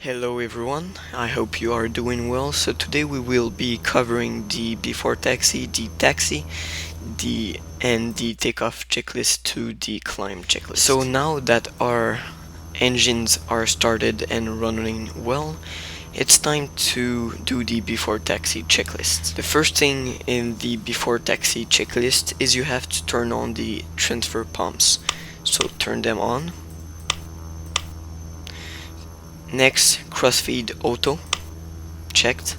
Hello everyone, I hope you are doing well. So today we will be covering the before taxi, the taxi, and the takeoff checklist to the climb checklist. So now that our engines are started and running well, it's time to do the before taxi checklist. The first thing in the before taxi checklist is you have to turn on the transfer pumps. So turn them on. Next, crossfeed auto, checked.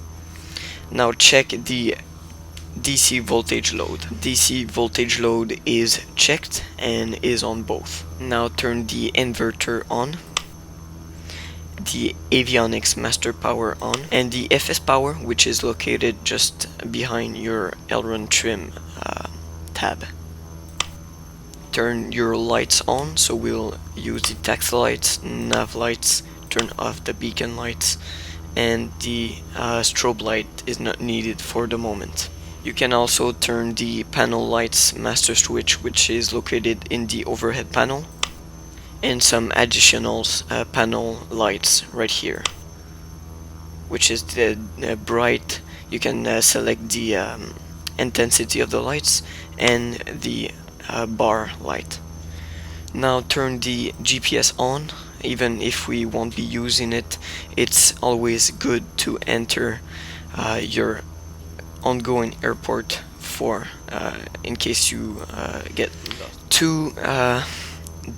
Now check the DC voltage load. DC voltage load is checked and is on both. Now turn the inverter on, the avionics master power on, and the FS power, which is located just behind your aileron trim tab. Turn your lights on, so we'll use the taxi lights, nav lights, turn off the beacon lights, and the strobe light is not needed for the moment. You can also turn the panel lights master switch, which is located in the overhead panel, and some additional panel lights right here, which is the bright. You can select the intensity of the lights and the bar light. Now turn the GPS on. Even if we won't be using it, it's always good to enter your ongoing airport for in case you get lost. To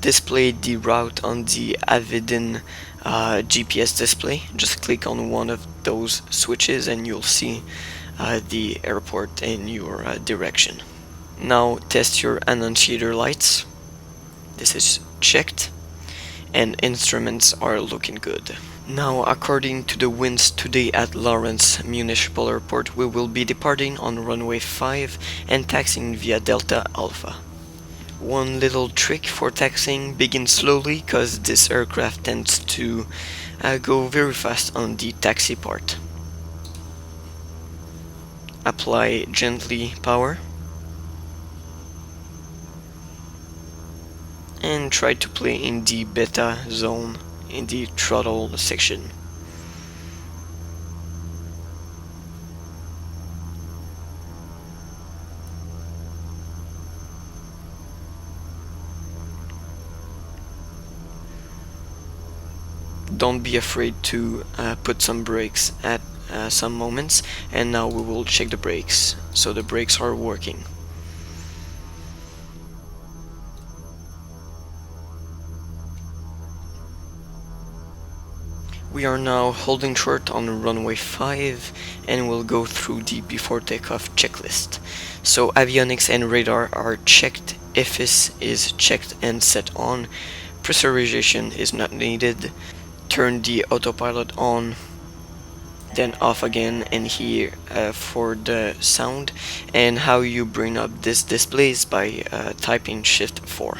display the route on the Avidin GPS display, just click on one of those switches and you'll see the airport in your direction. Now test your annunciator lights. This is checked and instruments are looking good. Now, according to the winds today at Lawrence Municipal Airport, we will be departing on runway 5 and taxiing via Delta Alpha. One little trick for taxiing: begin slowly, cause this aircraft tends to go very fast on the taxi part. Apply gently power and try to play in the beta zone in the throttle section. Don't be afraid to put some brakes at some moments, and now we will check the brakes. So the brakes are working. We are now holding short on runway 5 and we'll go through the before takeoff checklist. So avionics and radar are checked, FS is checked and set on, pressurization is not needed. Turn the autopilot on, then off again, and here for the sound and how you bring up this displays by typing Shift 4.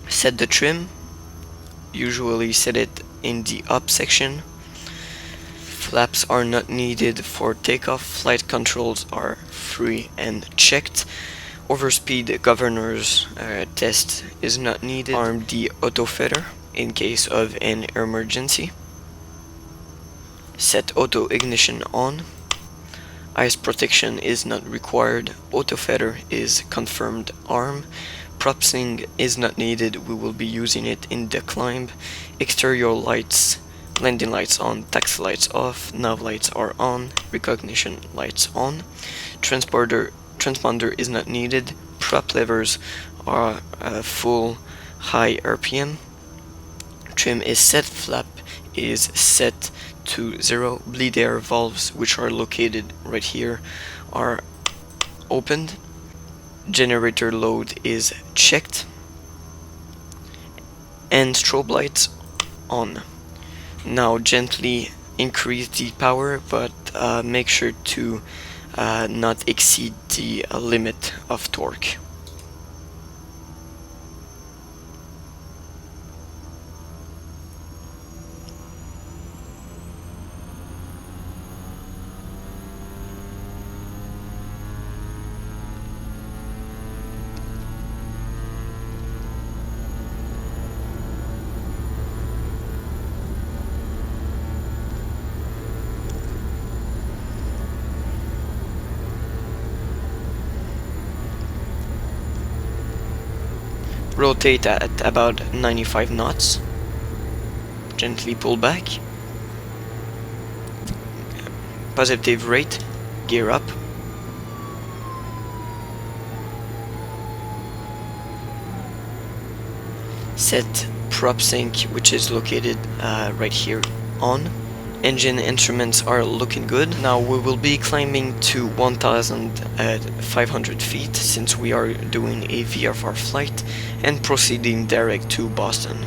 Set the trim. Usually set it in the up section. Flaps are not needed for takeoff. Flight controls are free and checked. Overspeed governors test is not needed. Arm the auto feather in case of an emergency. Set auto ignition on. Ice protection is not required. Auto feather is confirmed arm. Propsing is not needed, we will be using it in the climb. Exterior lights, landing lights on, taxi lights off, nav lights are on, recognition lights on. Transponder is not needed. Prop levers are full high RPM. Trim is set, flap is set to 0. Bleed air valves, which are located right here, are opened. Generator load is checked and strobe lights on. Now gently increase the power, but make sure to not exceed the limit of torque. Rotate at about 95 knots. Gently pull back. Positive rate. Gear up. Set prop sync, which is located right here, on. Engine instruments are looking good. Now we will be climbing to 1,500 feet since we are doing a VFR flight and proceeding direct to Boston.